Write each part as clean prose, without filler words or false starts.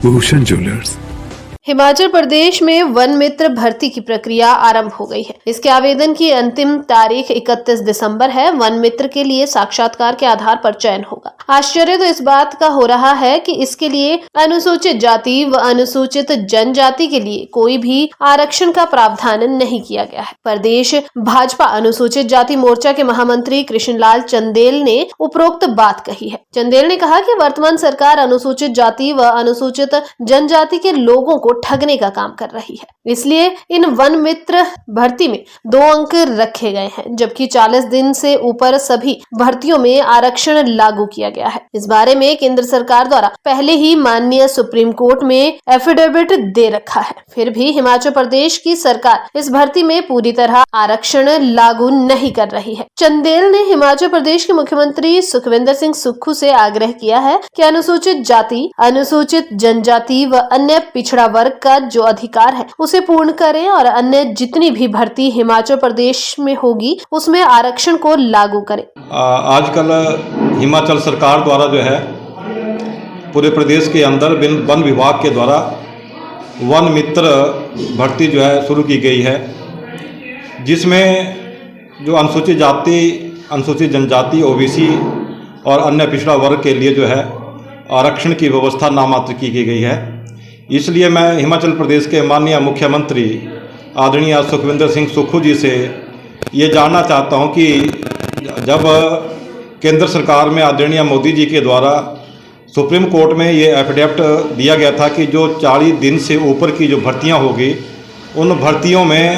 Bhushan jewellers. Himachal Pradesh में one मित्र भर्ती की प्रक्रिया आरंभ हो गई है। इसके आवेदन की अंतिम तारीख 31 दिसंबर है। वन मित्र के लिए साक्षात्कार के आधार पर चयन होगा। आश्चर्य तो इस बात का हो रहा है कि इसके लिए अनुसूचित जाति व अनुसूचित जनजाति के लिए कोई भी आरक्षण का प्रावधान नहीं किया गया है। प्रदेश भाजपा अनुसूचित जाति मोर्चा के महामंत्री कृष्णलाल चंदेल ने उपरोक्त बात कही है। चंदेल ने कहा कि वर्तमान सरकार अनुसूचित जाति व अनुसूचित जनजाति के लोगों को ठगने का काम कर रही है, इसलिए इन वन मित्र भर्ती में 2 अंक रखे गए हैं, जबकि 40 दिन से ऊपर सभी भर्तियों में आरक्षण लागू किया गया है। इस बारे में केंद्र सरकार द्वारा पहले ही माननीय सुप्रीम कोर्ट में एफिडेविट दे रखा है। फिर भी हिमाचल प्रदेश की सरकार इस भर्ती में पूरी तरह आरक्षण लागू नहीं कर रही है। चंदेल ने हिमाचल प्रदेश के मुख्यमंत्री सुखविंदर सिंह सुक्खू से आग्रह किया है कि अनुसूचित जाति, अनुसूचित जनजाति व अन्य पिछड़ा वर्ग का जो अधिकार है उसे पूर्ण करें और अन्य जितनी भी भर्ती हिमाचल प्रदेश में होगी उसमें आरक्षण को लागू करें। आजकल हिमाचल सरकार द्वारा जो है पूरे प्रदेश के अंदर वन विभाग के द्वारा वन मित्र भर्ती जो है शुरू की गई है, जिसमें जो अनुसूचित जाति, अनुसूचित जनजाति, ओबीसी और अन्य पिछड़ा वर्ग के लिए जो है आरक्षण की व्यवस्था नामात्र की गई है। इसलिए मैं हिमाचल प्रदेश के माननीय मुख्यमंत्री आदरणीय सुखविंदर सिंह सुक्खू जी से ये जानना चाहता हूं कि जब केंद्र सरकार में आदरणीय मोदी जी के द्वारा सुप्रीम कोर्ट में ये एफिडेविट दिया गया था कि जो 40 दिन से ऊपर की जो भर्तियां होगी उन भर्तियों में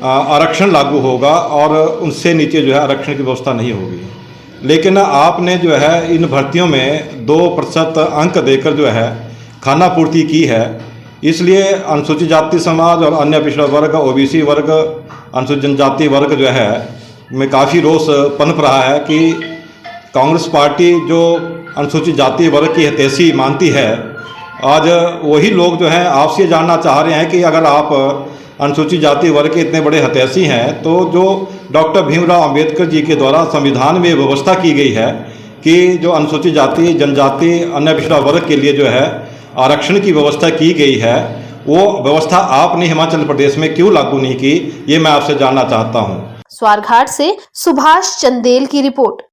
आरक्षण लागू होगा और उनसे नीचे जो है आरक्षण की व्यवस्था नहीं होगी, लेकिन आपने जो है इन भर्तियों में 2% अंक देकर जो है खाना पूर्ति की है। इसलिए अनुसूचित जाति समाज और अन्य पिछड़ा वर्ग, ओबीसी वर्ग, अनुसूचित जनजाति वर्ग जो है में काफ़ी रोष पनप रहा है कि कांग्रेस पार्टी जो अनुसूचित जाति वर्ग की हितैषी मानती है, आज वही लोग जो हैं आपसे जानना चाह रहे हैं कि अगर आप अनुसूचित जाति वर्ग के इतने बड़े हितैषी हैं तो जो डॉक्टर भीमराव अंबेडकर जी के द्वारा संविधान में व्यवस्था की गई है कि जो अनुसूचित जाति, जनजाति, अन्य पिछड़ा वर्ग के लिए जो है आरक्षण की व्यवस्था की गई है, वो व्यवस्था आपने हिमाचल प्रदेश में क्यों लागू नहीं की, ये मैं आपसे जानना चाहता हूँ। स्वारघाट से सुभाष चंदेल की रिपोर्ट।